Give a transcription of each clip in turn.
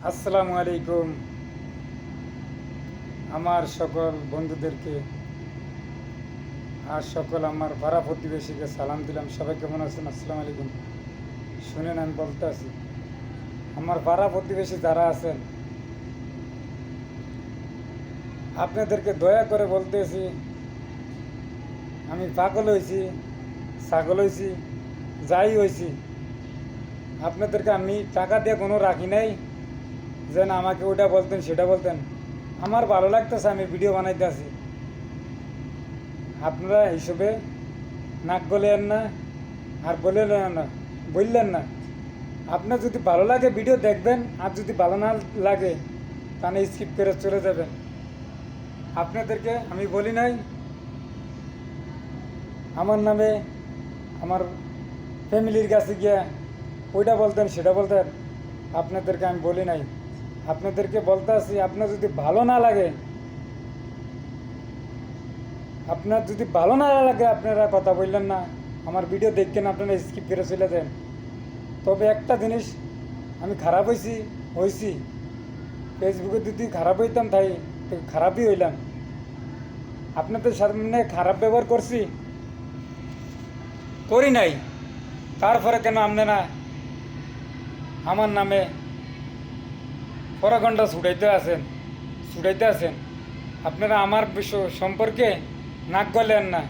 আসসালামু আলাইকুম। আমার সকল বন্ধুদেরকে আর সকল আমার পাড়া প্রতিবেশীকে সালাম দিলাম। সবাই কেমন আছেন? আসসালামু আলাইকুম। শুনেন, আমি বলতে আছি, আমার পাড়া প্রতিবেশী যারা আছেন, আপনাদেরকে দয়া করে বলতেছি, আমি পাগল হয়েছি, ছাগল হয়েছি, যাই হয়েছি, আপনাদেরকে আমি টাকা দিয়ে কোনো রাখি নাই যেন আমাকে ওটা বলতেন সেটা বলতেন। আমার ভালো লাগতেছে, আমি ভিডিও বানাইতে আছি, আপনারা হিসেবে নাক গলেন না আর বললেন না। আপনার যদি ভালো লাগে ভিডিও দেখবেন, আর যদি ভালো না লাগে তাহলে স্কিপ করে চলে যাবেন। আপনাদেরকে আমি বলি নাই আমার নামে আমার ফ্যামিলির কাছে গিয়ে ওইটা বলতেন সেটা বলতেন, আপনাদেরকে আমি বলি নাই। আপনাদেরকে বলতে আসি, আপনার যদি ভালো না লাগে, আপনারা কথা বললেন না, আমার ভিডিও দেখবেন, আপনারা স্কিপ করে চলে যান। তবে একটা জিনিস, আমি খারাপ হয়েছি ফেসবুকে যদি খারাপ হইতাম তাই তো খারাপই হইলাম। আপনাদের সামনে খারাপ ব্যবহার করি নাই, তারপরে কেন আপনারা আমার নামে পরাগণ্ডা ছুটাইতে আছেন। আপনারা আমার বিষয় সম্পর্কে নাক গলেন না।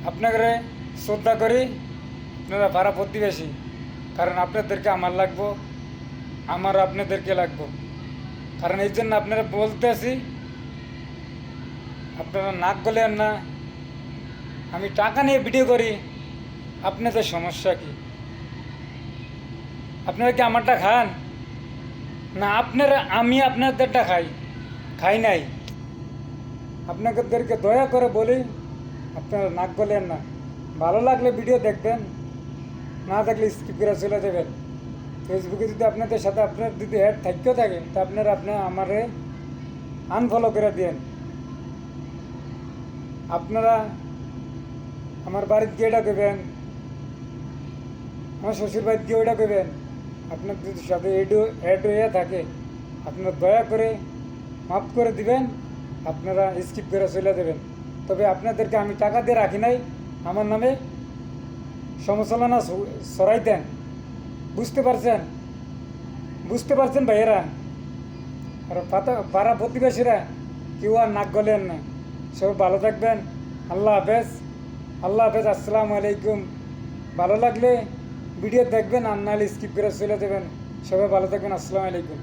আপনাকে শ্রদ্ধা করি, আপনারা পাড়া প্রতিবেশী, কারণ আপনাদেরকে আমার লাগবো, আমার আপনাদেরকে লাগবো। কারণ এই জন্য আপনারা বলতেছি, আপনারা নাক গলেন না। আমি টাকা নিয়ে ভিডিও করি, আপনাদের সমস্যা কি? আপনারা কি আমারটা খান না? আমি আপনাদেরটা খাই নাই। আপনাদেরকে দয়া করে বলি, আপনারা নাক গলেন না। ভালো লাগলে ভিডিও দেখবেন, না থাকলে স্কিপ করে চলে যাবেন। ফেসবুকে যদি আপনাদের সাথে আপনার যদি অ্যাড থাকতেও থাকে তা আপনারা আমারে আনফলো করে দেন। আপনারা আমার বাড়িতে গিয়ে ডাকবেন, আমার শ্বশুর বাড়িতে গিয়ে ওইটা করবেন। আপনার যদি সাথে অ্যাড হয়ে থাকে, আপনারা দয়া করে মাফ করে দিবেন, আপনারা স্কিপ করে চলে দেবেন। তবে আপনাদেরকে আমি টাকা দিয়ে রাখি নাই, আমার নামে সমালোচনা সরাই দেন। বুঝতে পারছেন ভাইয়েরা? আর পাড়া প্রতিবেশীরা কেউ আর নাক গলেন না। সব ভালো থাকবেন। আল্লাহ হাফেজ। আসসালামু আলাইকুম। ভালো লাগলে ভিডিও দেখবেন, আর নাহলে স্কিপ করে চলে যাবেন। সবাই ভালো থাকবেন। আসসালামু আলাইকুম।